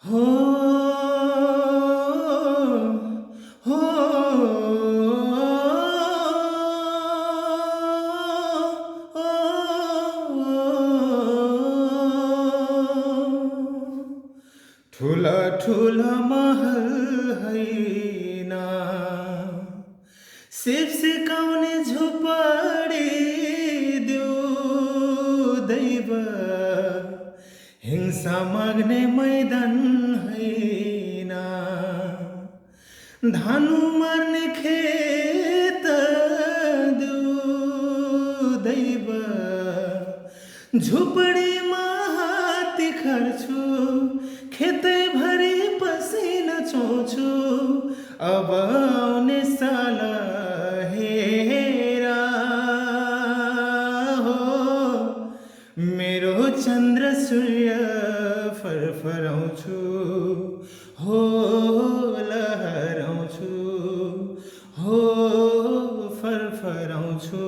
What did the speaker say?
हो हो ठुला ठुला महल हैन सिप सिकाउने झोपडी देऊ दैव हिंसा माग्ने मैदान हैन धानु मार्ने खेत देऊ दैव झोपडीमा हात्ती खर्छु खेतैभरि पसिना चोछु अब आउने साल हेरा हो मेरो चन्द्र सूर्य फरफराउँछु हो लहराउँछु हो फरफराउँछु